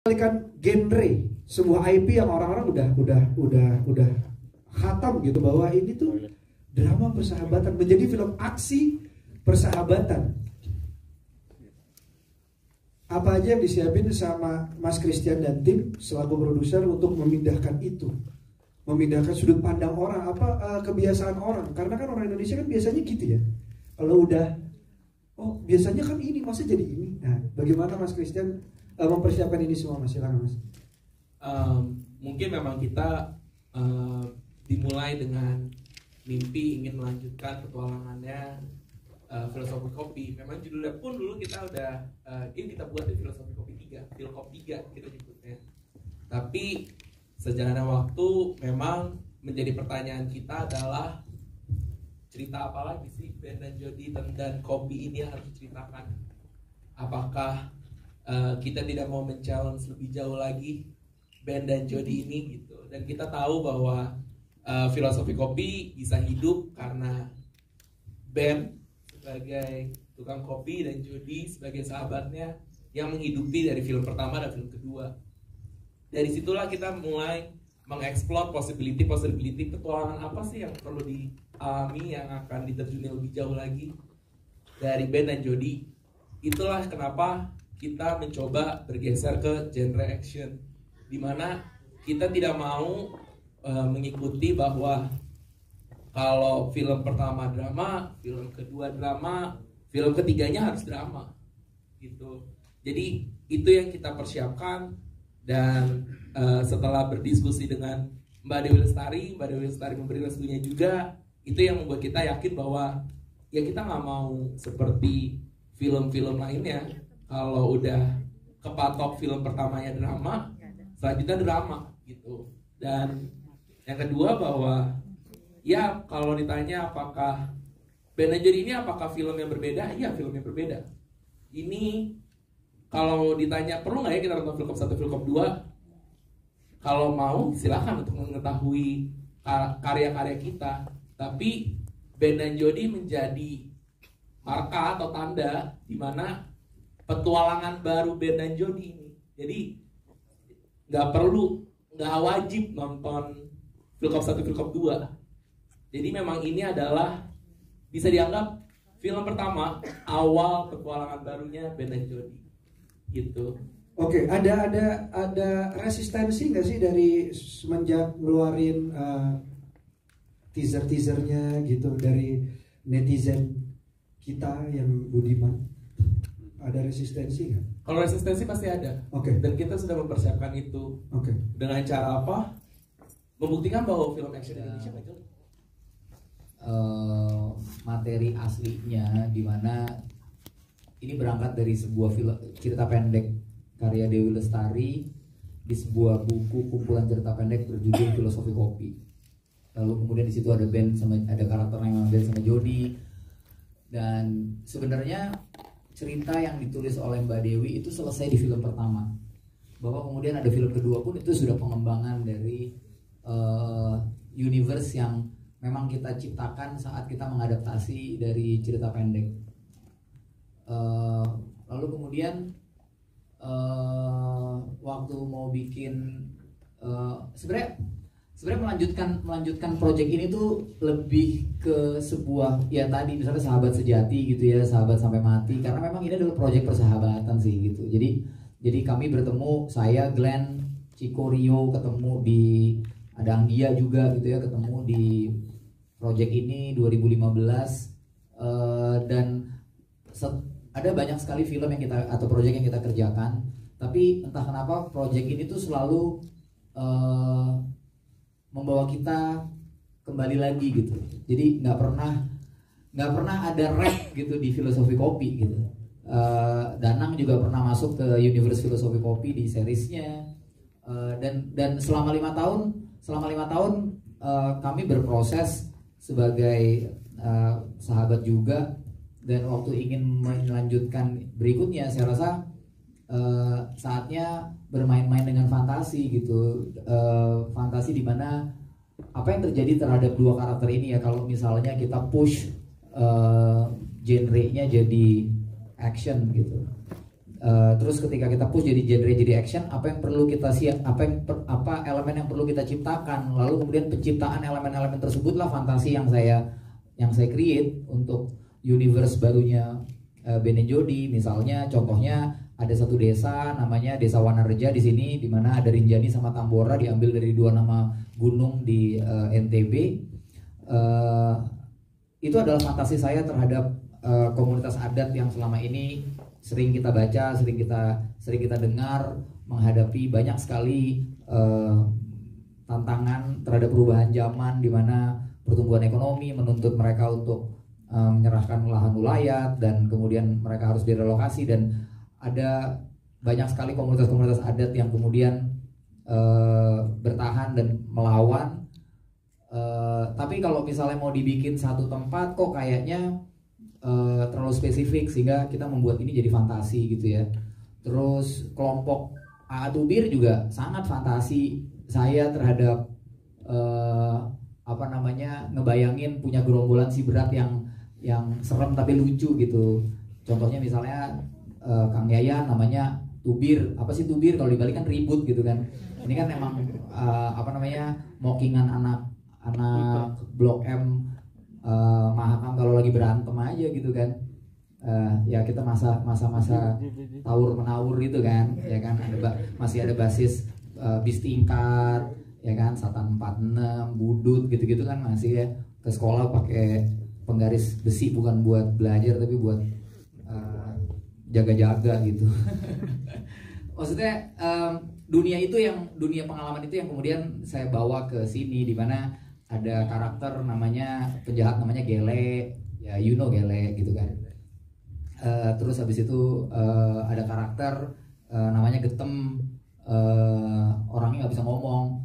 Kan genre sebuah IP yang orang-orang udah khatam gitu bahwa ini tuh drama persahabatan menjadi film aksi persahabatan. Apa aja yang disiapin sama Mas Christian dan tim selaku produser untuk memindahkan itu, memindahkan sudut pandang orang, kebiasaan orang, karena kan orang Indonesia kan biasanya gitu ya, kalau udah biasanya kan ini masa jadi ini. Nah, bagaimana Mas Christian mempersiapkan ini semua, Mas? Silakan, Mas. Mungkin memang kita dimulai dengan mimpi ingin melanjutkan petualangannya Filosofi Kopi. Memang judulnya pun dulu kita udah ini kita buat di Filosofi Kopi 3, Filkop 3 kita nyebutnya. Tapi sejalannya waktu memang menjadi pertanyaan kita adalah cerita apa lagi sih Ben dan Jody dan Kopi ini harus diceritakan. Apakah kita tidak mau men-challenge lebih jauh lagi Ben dan Jody ini gitu. Dan kita tahu bahwa Filosofi Kopi bisa hidup karena Ben sebagai tukang kopi dan Jody sebagai sahabatnya yang menghidupi dari film pertama dan film kedua. Dari situlah kita mulai mengeksplor possibility petualangan apa sih yang perlu dialami, yang akan diterjuni lebih jauh lagi dari Ben dan Jody. Itulah kenapa kita mencoba bergeser ke genre action, dimana kita tidak mau mengikuti bahwa kalau film pertama drama, film kedua drama, film ketiganya harus drama gitu. Jadi itu yang kita persiapkan. Dan setelah berdiskusi dengan Mbak Dewi Lestari memberi restunya juga. Itu yang membuat kita yakin bahwa ya kita nggak mau seperti film-film lainnya. Kalau udah kepatok film pertamanya drama, selanjutnya drama gitu. Dan yang kedua bahwa ya kalau ditanya apakah Ben and Jody ini apakah film yang berbeda? Iya, film yang berbeda. Ini kalau ditanya perlu nggak ya kita nonton Filkop 1, Filkop 2? Kalau mau silakan untuk mengetahui karya-karya kita. Tapi Ben and Jody menjadi marka atau tanda di mana petualangan baru Ben dan Jody ini. Jadi nggak wajib nonton Filkop 1, Filkop 2. Jadi memang ini adalah bisa dianggap film pertama awal petualangan barunya Ben dan Jody. Gitu. Oke, ada resistensi nggak sih dari semenjak ngeluarin teasernya gitu dari netizen kita yang budiman? Ada resistensi nggak? Kalau resistensi pasti ada. Oke. Dan kita sudah mempersiapkan itu. Oke. Dengan cara apa? Membuktikan bahwa film action Indonesia nggak jelek. Materi aslinya di mana ini berangkat dari sebuah cerita pendek karya Dewi Lestari di sebuah buku kumpulan cerita pendek berjudul Filosofi Kopi. Lalu kemudian di situ ada karakter yang Ben sama Jody. Dan sebenarnya cerita yang ditulis oleh Mbak Dewi itu selesai di film pertama. Bahwa kemudian ada film kedua pun itu sudah pengembangan dari universe yang memang kita ciptakan saat kita mengadaptasi dari cerita pendek. Lalu kemudian waktu mau bikin sebenarnya melanjutkan project ini tuh lebih ke sebuah ya tadi misalnya sahabat sejati gitu ya, sahabat sampai mati, karena memang ini adalah project persahabatan sih gitu. Jadi kami bertemu, saya, Glenn, Chico, Rio ketemu di ada Anggia juga gitu ya, ketemu di project ini 2015 dan ada banyak sekali film yang kita atau project yang kita kerjakan, tapi entah kenapa project ini tuh selalu membawa kita kembali lagi gitu. Jadi nggak pernah ada rap gitu di Filosofi Kopi gitu. Danang juga pernah masuk ke universe Filosofi Kopi di seriesnya, dan selama 5 tahun kami berproses sebagai sahabat juga. Dan waktu ingin melanjutkan berikutnya, saya rasa saatnya bermain-main dengan fantasi gitu. Fantasi di mana apa yang terjadi terhadap dua karakter ini ya, kalau misalnya kita push genre-nya jadi action gitu. Terus ketika kita push jadi genre, jadi action, apa yang perlu kita apa elemen yang perlu kita ciptakan, lalu kemudian penciptaan elemen-elemen tersebutlah fantasi yang saya create untuk universe barunya Ben and Jody. Misalnya contohnya ada satu desa namanya Desa Wanareja di sini, di mana ada Rinjani sama Tambora, diambil dari dua nama gunung di NTB. Itu adalah fantasi saya terhadap komunitas adat yang selama ini sering kita baca, sering kita dengar, menghadapi banyak sekali tantangan terhadap perubahan zaman, di mana pertumbuhan ekonomi menuntut mereka untuk menyerahkan lahan ulayat, dan kemudian mereka harus direlokasi, dan ada banyak sekali komunitas-komunitas adat yang kemudian bertahan dan melawan. Tapi kalau misalnya mau dibikin satu tempat, kok kayaknya terlalu spesifik, sehingga kita membuat ini jadi fantasi gitu ya. Terus kelompok AA Tubir juga sangat fantasi saya terhadap ngebayangin punya gerombolan si berat yang serem tapi lucu gitu. Contohnya misalnya Kang Yayan namanya Tubir, apa sih Tubir, kalau dibalik kan ribut gitu kan. Ini kan emang mockingan anak Blok M, Mahakam kalau lagi berantem aja gitu kan. Ya kita masa-masa tawur menawur gitu kan, ya kan, masih ada basis bis tingkat, ya kan, Satan 46, Budut gitu-gitu kan, masih ya. Ke sekolah pakai penggaris besi, bukan buat belajar tapi buat jaga-jaga gitu. Maksudnya dunia pengalaman itu yang kemudian saya bawa ke sini, di mana ada karakter namanya penjahat namanya Gele, ya Gele gitu kan. Terus habis itu ada karakter namanya Getem, orangnya nggak bisa ngomong,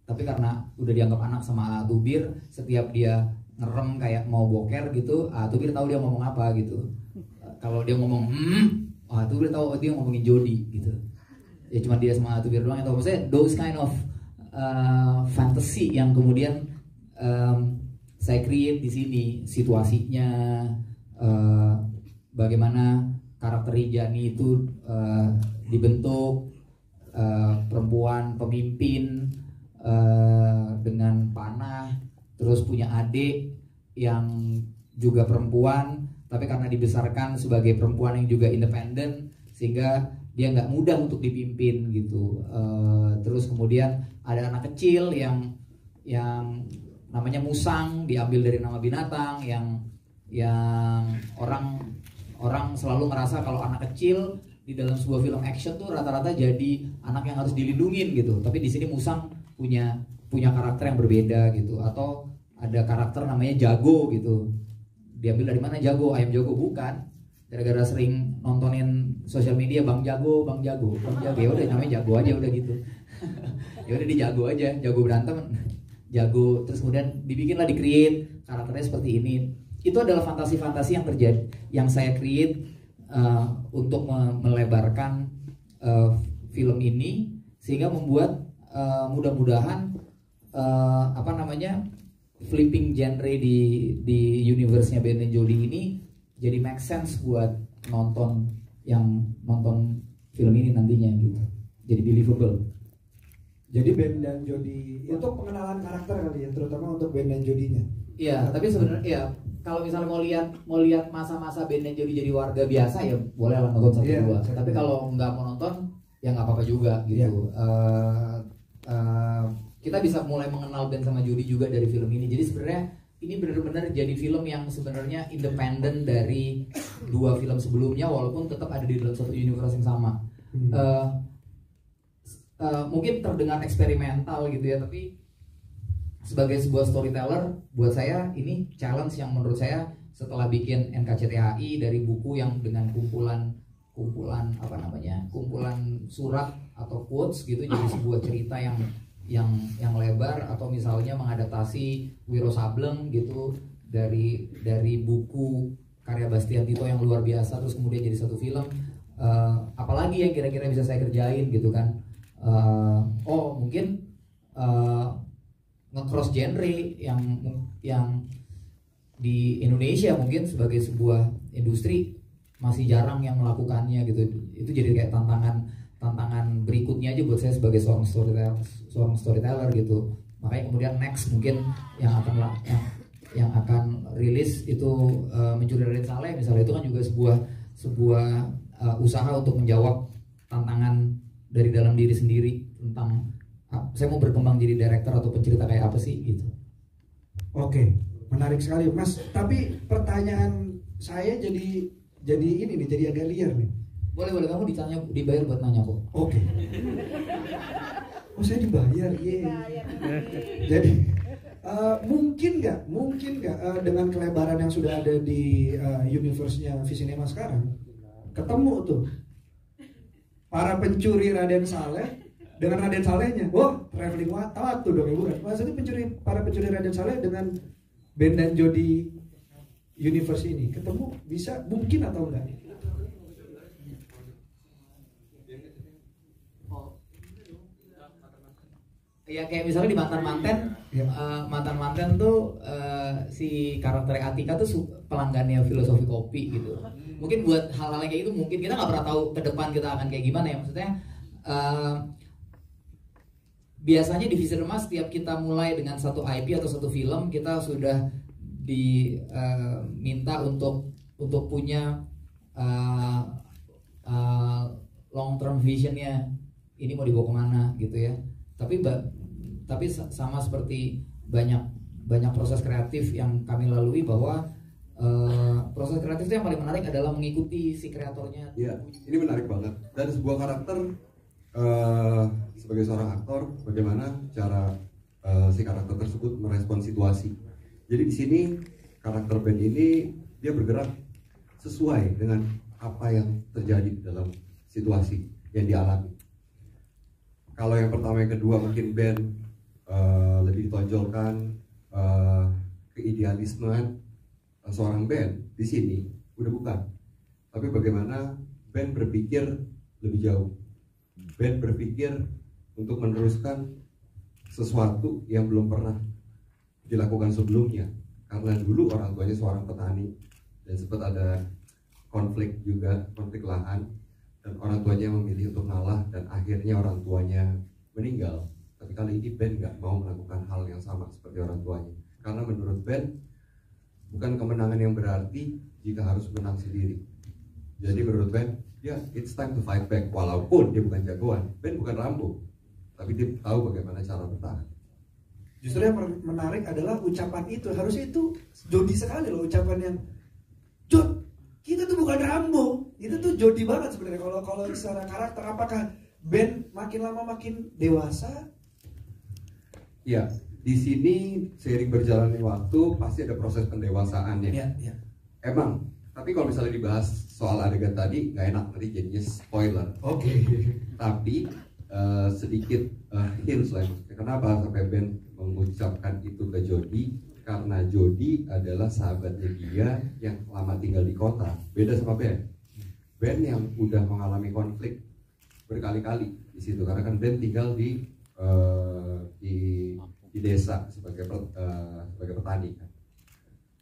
tapi karena udah dianggap anak sama Tubir, setiap dia ngerem kayak mau boker gitu, Tubir tahu dia ngomong apa gitu. Kalau dia ngomong Tubir tahu dia ngomongin Jody gitu. Ya cuma dia sama Tubir doang yang tahu. Maksudnya those kind of fantasy yang kemudian saya create di sini, situasinya, bagaimana karakter Rinjani itu dibentuk, perempuan pemimpin dengan panah, terus punya adik yang juga perempuan, tapi karena dibesarkan sebagai perempuan yang juga independen, sehingga dia nggak mudah untuk dipimpin gitu. Terus kemudian ada anak kecil yang namanya Musang, diambil dari nama binatang, yang orang selalu ngerasa kalau anak kecil di dalam sebuah film action tuh rata-rata jadi anak yang harus dilindungin gitu. Tapi di sini Musang punya karakter yang berbeda gitu. Atau ada karakter namanya Jago gitu. Diambil dari mana Jago? Ayam Jago? Bukan. Gara-gara sering nontonin sosial media Bang Jago. Ya udah namanya Jago aja udah gitu. Ya udah di Jago aja, Jago berantem, Jago. Terus kemudian dibikinlah, di-create karakternya seperti ini. Itu adalah fantasi-fantasi yang terjadi, yang saya create untuk melebarkan film ini, sehingga membuat mudah-mudahan flipping genre di universe-nya Ben and Jody ini jadi make sense buat nonton film ini nantinya gitu. Jadi believable. Jadi Ben dan Jody itu pengenalan karakter kali ya, terutama untuk Ben dan Jody-nya. Iya, tapi sebenarnya ya kalau misalnya mau lihat masa-masa Ben dan Jody jadi warga biasa, ya boleh lah nonton 1-2. Tapi kalau nggak mau nonton ya nggak apa-apa juga gitu. Kita bisa mulai mengenal Ben sama Jody juga dari film ini. Jadi sebenarnya ini benar-benar jadi film yang sebenarnya independen dari dua film sebelumnya, walaupun tetap ada di dalam satu universe yang sama. Mungkin terdengar eksperimental gitu ya, tapi sebagai sebuah storyteller, buat saya ini challenge yang menurut saya setelah bikin NKCTHI dari buku yang dengan kumpulan surat atau quotes gitu, jadi sebuah cerita yang lebar, atau misalnya mengadaptasi Wiro Sableng gitu dari buku karya Bastian Tito yang luar biasa, terus kemudian jadi satu film. Apalagi yang kira-kira bisa saya kerjain gitu kan. Mungkin nge-cross genre yang di Indonesia mungkin sebagai sebuah industri masih jarang yang melakukannya gitu. itu jadi kayak tantangan berikutnya aja buat saya sebagai seorang storyteller gitu. Makanya kemudian next mungkin yang akan rilis itu Mencuri Raden Saleh misalnya, itu kan juga sebuah usaha untuk menjawab tantangan dari dalam diri sendiri tentang saya mau berkembang jadi director atau pencerita kayak apa sih gitu. Oke, menarik sekali Mas. Tapi pertanyaan saya jadi ini nih, jadi agak liar nih. Boleh kamu dibayar buat nanya kok. Oke. Oh saya dibayar, Jadi mungkin nggak dengan kelebaran yang sudah ada di universe-nya Visinema sekarang, ketemu tuh para pencuri Raden Saleh dengan Raden Salehnya, wah traveling waktu dong ya, bukan? Maksudnya para pencuri Raden Saleh dengan Ben dan Jody universe ini ketemu, bisa mungkin atau enggak? Ya kayak misalnya di mantan-mantan tuh si karakter Atika tuh pelanggannya Filosofi Kopi gitu. Mungkin buat hal-hal kayak gitu mungkin kita nggak pernah tahu ke depan kita akan kayak gimana ya, maksudnya biasanya di Visinema setiap kita mulai dengan satu IP atau satu film, kita sudah diminta untuk punya long term visionnya, ini mau dibawa kemana gitu ya. Tapi sama seperti banyak proses kreatif yang kami lalui, bahwa proses kreatif itu yang paling menarik adalah mengikuti si kreatornya. Iya, ini menarik banget. Dan sebuah karakter sebagai seorang aktor, bagaimana cara si karakter tersebut merespon situasi. Jadi di sini karakter Ben ini dia bergerak sesuai dengan apa yang terjadi dalam situasi yang dialami. Kalau yang pertama, yang kedua mungkin Ben lebih ditonjolkan keidealismean seorang Ben. Di sini udah bukan. Tapi bagaimana Ben berpikir lebih jauh. Ben berpikir untuk meneruskan sesuatu yang belum pernah dilakukan sebelumnya. Karena dulu orang tuanya seorang petani dan sempat ada konflik lahan. Dan orang tuanya memilih untuk ngalah dan akhirnya orang tuanya meninggal. Tapi kali ini Ben nggak mau melakukan hal yang sama seperti orang tuanya. Karena menurut Ben, bukan kemenangan yang berarti jika harus menang sendiri. Jadi menurut Ben, ya it's time to fight back. Walaupun dia bukan jagoan, Ben bukan Rambo, tapi dia tahu bagaimana cara bertahan. Justru yang menarik adalah ucapan itu. Harusnya itu Jody sekali loh, ucapan yang Jod, kita tuh bukan Rambo. Itu tuh Jody banget sebenarnya. Kalau secara karakter, apakah Ben makin lama makin dewasa? Ya, di sini seiring berjalannya waktu pasti ada proses pendewasaannya. Ya. Emang, tapi kalau misalnya dibahas soal adegan tadi nggak enak, nanti jadinya spoiler. Oke. Tapi sedikit hints lah. Kenapa sampai Ben mengucapkan itu ke Jody? Karena Jody adalah sahabatnya dia yang lama tinggal di kota. Beda sama Ben. Ben yang udah mengalami konflik berkali-kali di situ. Karena kan Ben tinggal di desa sebagai petani kan.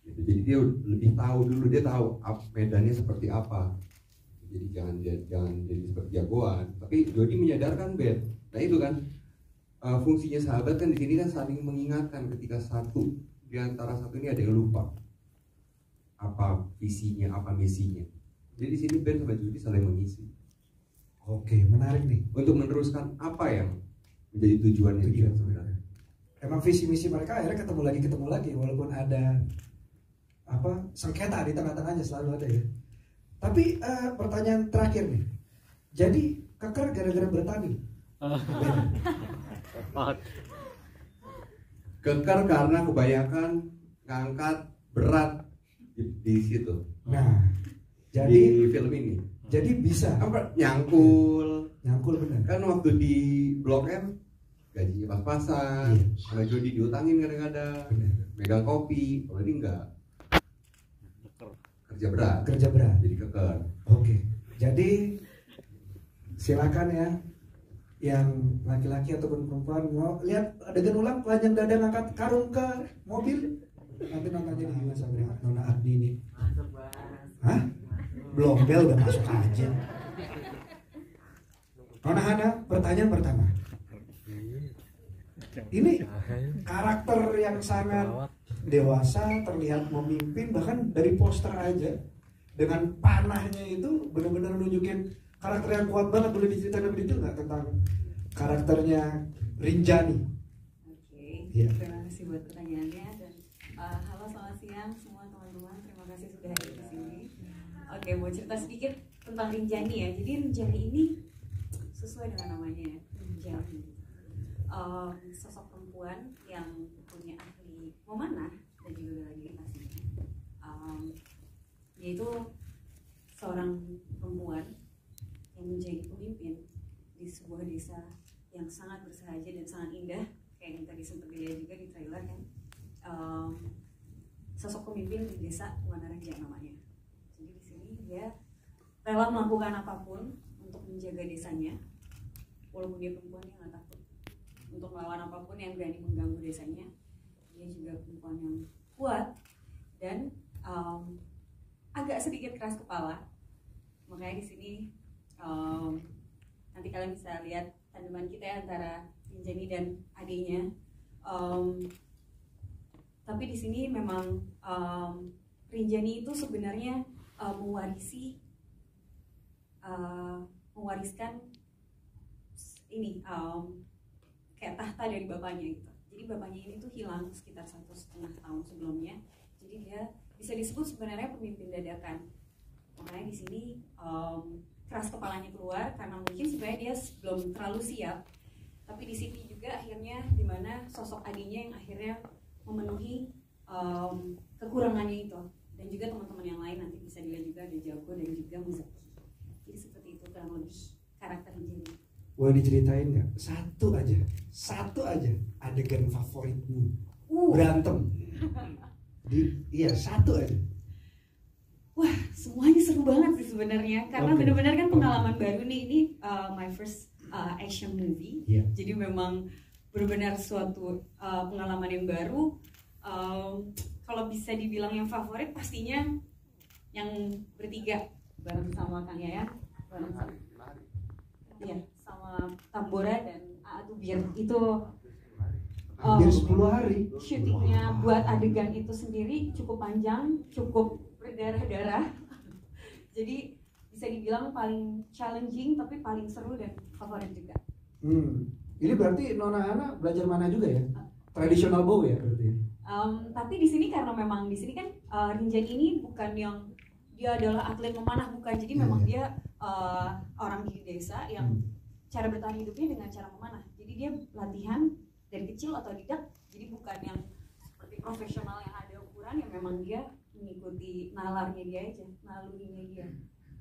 Gitu. Jadi dia lebih tahu dulu, dia tahu medannya seperti apa. Jadi jangan jadi seperti jagoan. Tapi Jody menyadarkan Ben. Nah itu kan fungsinya sahabat kan di sini kan saling mengingatkan ketika di antara satu ini ada yang lupa apa visinya, apa misinya. Jadi di sini Ben sama Jody saling mengisi. Oke, menarik nih. Untuk meneruskan apa yang menjadi tujuannya dia sebenarnya. Emang visi misi mereka akhirnya ketemu lagi walaupun ada sengketa di tengah-tengahnya selalu ada ya. Tapi pertanyaan terakhir nih. Jadi Kekar gara-gara bertani. Kekar karena kebanyakan ngangkat berat di situ. Nah, jadi di film ini. Jadi bisa nyangkul benar. Kan waktu di Blok M gajinya pas-pasan, sama Jody diutangin kadang-kadang, megang kopi, kalau ini enggak. Kerja berat. Jadi Kekar. Oke. Jadi silakan ya yang laki-laki ataupun perempuan mau lihat adegan ulang telanjang dada ngangkat karung ke mobil, nanti nontonnya di Instagram Nona Agni ini. Hah? Belum, Bel udah masuk aja. Nona Hana, pertanyaan pertama. Ini karakter yang sangat dewasa, terlihat memimpin, bahkan dari poster aja dengan panahnya itu benar-benar nunjukin karakter yang kuat banget. Boleh diceritain lebih detail nggak tentang karakternya Rinjani? Oke, Iya. terima kasih buat pertanyaannya dan halo selamat siang semua teman-teman, terima kasih sudah hadir di sini. Oke, mau cerita sedikit tentang Rinjani ya. Jadi Rinjani ini sesuai dengan namanya, Rinjani. Sosok perempuan yang punya ahli memanah dan juga legalitasnya. Dia itu seorang perempuan yang menjadi pemimpin di sebuah desa yang sangat bersahaja dan sangat indah, kayak yang tadi sempat dilihat juga di trailer kan. Sosok pemimpin di desa Wanaraja namanya. Jadi di sini dia rela melakukan apapun untuk menjaga desanya, walaupun dia perempuan yang nggak takut untuk melawan apapun yang berani mengganggu desanya. Dia juga perempuan yang kuat dan agak sedikit keras kepala. Makanya di sini nanti kalian bisa lihat tandeman kita ya antara Rinjani dan adiknya. Tapi di sini memang Rinjani itu sebenarnya mewariskan ini kayak tahta dari bapaknya gitu. Jadi bapaknya ini tuh hilang sekitar 1,5 tahun sebelumnya. Jadi dia bisa disebut sebenarnya pemimpin dadakan. Makanya di sini keras kepalanya keluar karena mungkin sebenarnya dia belum terlalu siap. Tapi di sini juga akhirnya dimana sosok adiknya yang akhirnya memenuhi kekurangannya itu. Dan juga teman-teman yang lain nanti bisa dilihat juga ada Jago dan juga Muzaki. Jadi seperti itu kurang lebih karakter Rinjani. Boleh diceritain nggak? Satu aja adegan favoritmu berantem. Iya, satu aja. Wah, semuanya seru banget sih sebenarnya karena benar-benar kan pengalaman baru nih, ini my first action movie. Yeah. Jadi memang benar-benar suatu pengalaman yang baru. Kalau bisa dibilang yang favorit pastinya yang bertiga bareng sama Kang Yayan, bareng sama sama Tambora dan Atubir itu Hampir 10 hari. syutingnya buat adegan itu sendiri cukup panjang, cukup berdarah-darah. Jadi bisa dibilang paling challenging tapi paling seru dan favorit juga. Ini berarti Nona Hana belajar mana juga ya? Tradisional bow ya berarti. Tapi di sini karena memang di sini kan Rinjani ini bukan yang dia adalah atlet memanah, bukan. Jadi memang dia orang di desa yang cara bertahan hidupnya dengan cara memanah. Jadi dia latihan dari kecil otodidak. Jadi bukan yang seperti profesional yang ada ukuran, yang memang dia mengikuti nalarnya dia aja, nalurinya dia.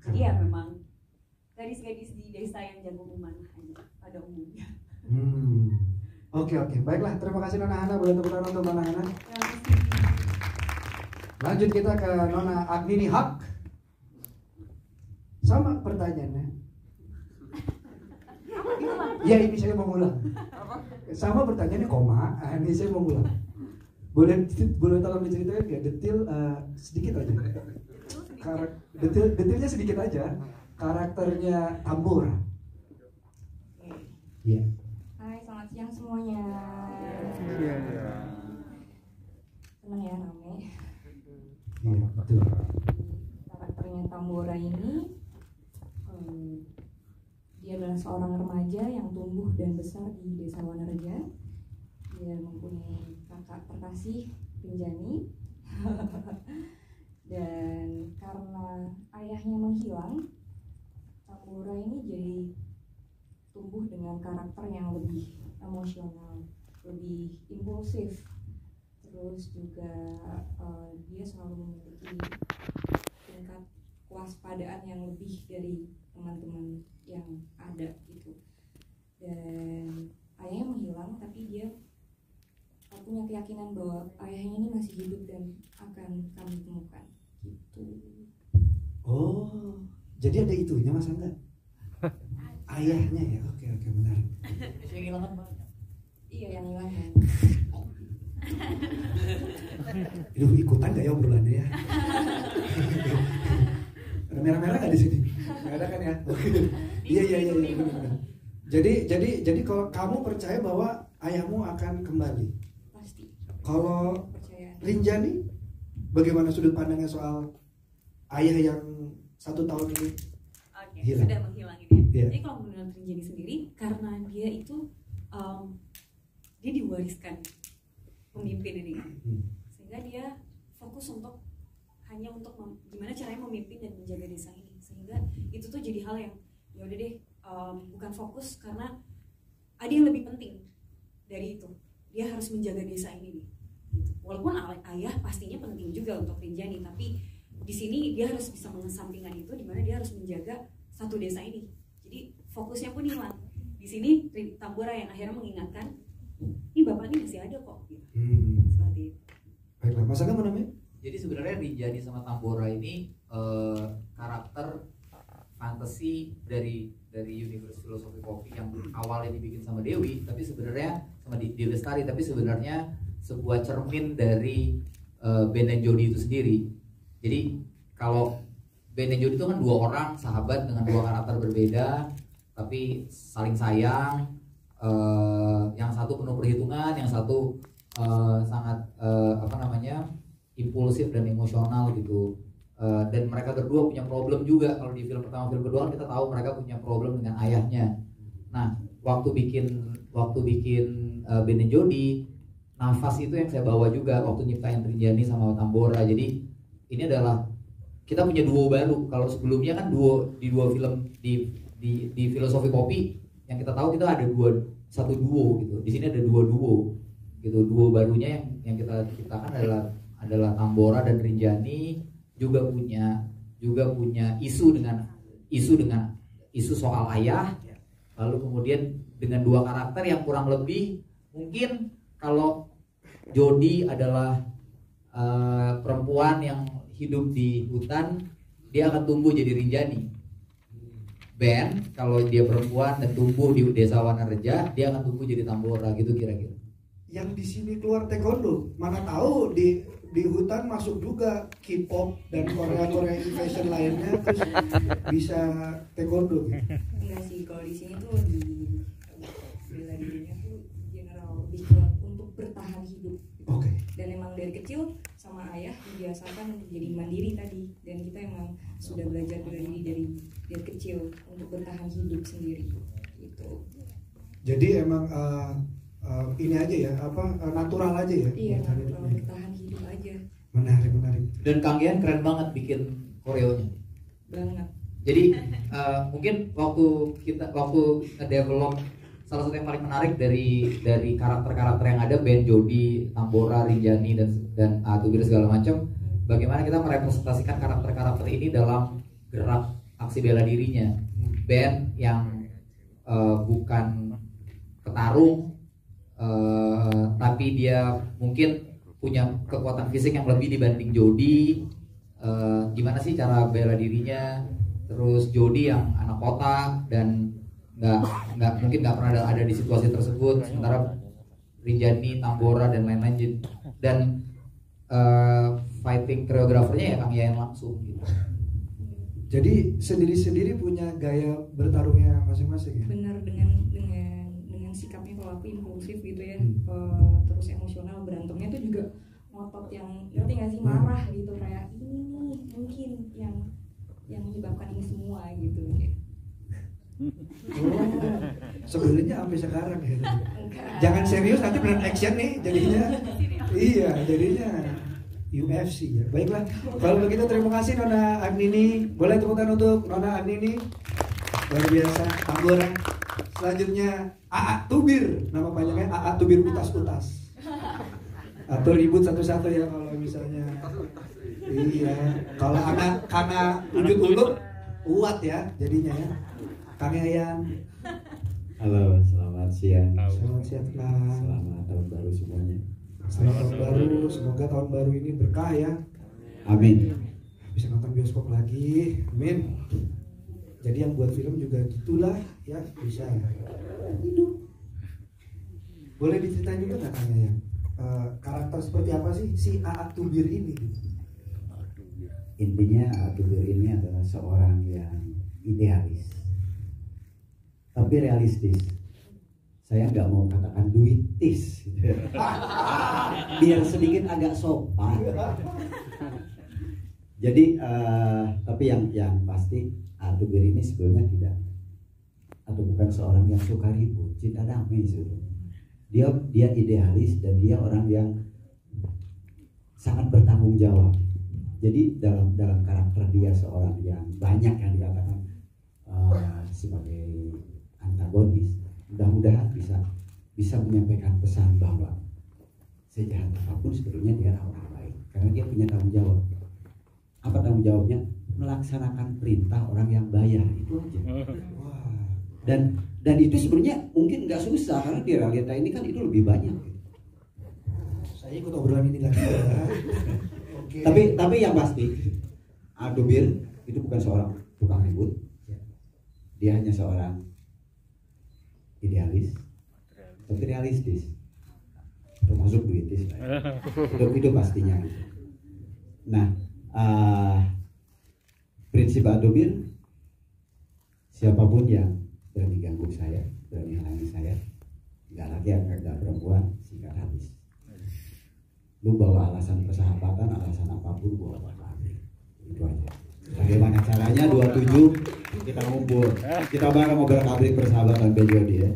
Jadi ya memang gadis-gadis di desa yang jago memanah aja pada umumnya. Oke. Baiklah, terima kasih Nona Hana. Boleh tepuk tangan untuk Nona Hana. Terima kasih. Lanjut kita ke Nona Agnini Hak. Sama pertanyaannya. Ya, ini saya mau ulang. Sama pertanyaannya koma. Ini saya mau ulang. Boleh tolong diceritain ya detail sedikit aja. Detailnya sedikit aja. Karakternya Tambora. Iya. Hai, selamat siang semuanya. Senang ya, rame. Iya, betul. Karakternya Tambora ini dia adalah seorang remaja yang tumbuh dan besar di desa Wanaraja. Dia mempunyai kakak terkasih Rinjani. Dan karena ayahnya menghilang, Tambora ini jadi tumbuh dengan karakter yang lebih emosional, lebih impulsif. Terus juga dia selalu memiliki tingkat kewaspadaan yang lebih dari teman-teman yang ada gitu. Dan ayahnya menghilang, tapi dia punya keyakinan bahwa ayahnya ini masih hidup dan akan kami temukan gitu. Oh, jadi ada itunya Mas Angga? Ayahnya ya, oke benar. Yang hilang kan Pak? Iya, yang hilang kan. Aduh, ikutan gak ya obrolannya ya? Ada merah-merah gak di sini? Gak ada kan ya? Oke. Iya benar. Jadi kalau kamu percaya bahwa ayahmu akan kembali. Pasti. Kalau Percaya. Rinjani, bagaimana sudut pandangnya soal ayah yang 1 tahun ini? Oke, Hilang. sudah menghilang ini. Iya. Jadi kalau menurut Rinjani sendiri, karena dia itu dia diwariskan pemimpin ini kan, sehingga dia fokus untuk hanya untuk gimana caranya memimpin dan menjaga desa ini, sehingga itu tuh jadi hal yang ya udah deh, bukan fokus karena ada yang lebih penting dari itu. Dia harus menjaga desa ini nih. Gitu. Walaupun ayah pastinya penting juga untuk Rinjani, tapi di sini dia harus bisa mengesampingkan itu, di mana dia harus menjaga satu desa ini. Jadi fokusnya pun hilang. Di sini Tambora yang akhirnya mengingatkan, ini bapak ini masih ada kok. Gitu. Seperti itu. Baiklah, Mas Aga mau namanya? Jadi sebenarnya Rinjani sama Tambora ini karakter fantasi dari Universe Philosophy Coffee yang awalnya dibikin sama Dewi, tapi sebenarnya sama Dewi Lestari, tapi sebenarnya sebuah cermin dari Ben dan Jody itu sendiri. Jadi kalau Ben dan Jody itu kan 2 orang sahabat dengan 2 karakter berbeda, tapi saling sayang. Yang satu penuh perhitungan, yang satu sangat impulsif dan emosional gitu. Dan mereka berdua punya problem juga. Kalau di film pertama, film kedua kita tahu mereka punya problem dengan ayahnya. Nah, waktu bikin Ben dan Jody, nafas itu yang saya bawa juga waktu nyiptain Rinjani sama Tambora. Jadi ini adalah kita punya duo baru. Kalau sebelumnya kan di dua film di Filosofi Kopi yang kita tahu kita ada satu duo gitu. Di sini ada 2 duo gitu. Duo barunya yang kita ciptakan adalah Tambora dan Rinjani, juga punya isu soal ayah. Lalu kemudian dengan 2 karakter yang kurang lebih mungkin kalau Jody adalah perempuan yang hidup di hutan, dia akan tumbuh jadi Rinjani. Ben kalau dia perempuan dan tumbuh di desa Wanareja, dia akan tumbuh jadi Tambora gitu kira-kira. Yang di sini keluar taekwondo, mana tahu di hutan masuk juga K-pop dan Korea fashion lainnya, terus bisa taekwondo gitu. Enggak sih, kalau di sini tuh di bela dirinya tuh general lebih ke untuk bertahan hidup. Oke. Dan emang dari kecil sama ayah dibiasakan untuk jadi mandiri tadi, dan kita emang sudah belajar bela diri dari kecil untuk bertahan hidup sendiri gitu. Jadi emang ini aja ya, natural aja ya. Iya, natural, bertahan hidup aja. Menarik. Dan Kang Ian keren banget bikin koreonya. Banget. Jadi mungkin waktu nge-develop, salah satu yang paling menarik dari karakter-karakter yang ada, Ben, Jody, Tambora, Rinjani dan Tubir segala macam, bagaimana kita merepresentasikan karakter-karakter ini dalam gerak aksi bela dirinya. Ben yang bukan petarung, tapi dia mungkin punya kekuatan fisik yang lebih dibanding Jody. Gimana sih cara bela dirinya? Terus Jody yang anak kota dan mungkin nggak pernah ada di situasi tersebut, sementara Rinjani, Tambora dan lain-lain, dan fighting koreografernya ya Kang Yayan langsung gitu. Jadi sendiri-sendiri punya gaya bertarungnya masing-masing ya. Benar, dengan sikapnya, kalau aku impulsif gitu ya, terus emosional, berantemnya tuh juga ngotot yang ngerti nggak sih, marah gitu, kayak ini nih mungkin yang menyebabkan ini semua gitu kayak. Sebenarnya sampai sekarang ya. Enggak. Jangan serius, nanti beneran action nih jadinya. Iya, jadinya UFC ya. Baiklah, kalau begitu terima kasih Nona Agnini. Boleh tepuk tangan untuk Nona Agnini. Luar biasa, Tambora. Selanjutnya AA Tubir, nama panjangnya AA Tubir Utas-Utas. Atau ribut satu-satu ya kalau misalnya. Iya, kalau karena wujud uluk kuat ya jadinya ya. Kang Yayan. Halo, selamat siang. Selamat siang Kang. Selamat tahun baru semuanya. Selamat tahun baru, semoga tahun baru ini berkah ya. Amin. Bisa nonton bioskop lagi, amin. Jadi yang buat film juga gitulah ya, bisa hidup. Boleh diceritain juga nggak Kang Yayan? Karakter seperti apa sih si AA Tubir ini? Intinya Tubir ini adalah seorang yang idealis. tapi realistis. Saya nggak mau katakan duitis, gitu. Biar sedikit agak sopan. Jadi, tapi yang pasti Adubir ini sebetulnya tidak, atau bukan seorang yang suka ribut, cinta damai sebetulnya. Dia idealis dan dia orang yang sangat bertanggung jawab. Jadi dalam karakter dia seorang yang banyak yang dikatakan sebagai antagonis, mudah-mudahan bisa menyampaikan pesan bahwa sejahat apapun sebetulnya dia orang baik, karena dia punya tanggung jawab. Apa tanggung jawabnya? Melaksanakan perintah orang yang bayar, itu aja. Dan itu sebenarnya mungkin nggak susah, karena di realita ini kan itu lebih banyak. Saya ikut obrolan ini lagi. Okay. Tapi yang pasti Adubir itu bukan seorang tukang ribut. Dia hanya seorang idealis, tapi realistis, termasuk duitis. Itu pastinya. Nah, prinsip Adubir, siapapun yang berani ganggu saya, berani halangi saya, nggak laki nggak perempuan, singkat habis. Lu bawa alasan persahabatan, alasan apapun gua pabrik. Itu aja. Bagaimana caranya 27 kita ngumpul. Kita bakal ngobrol pabrik persahabatan BJOD ya.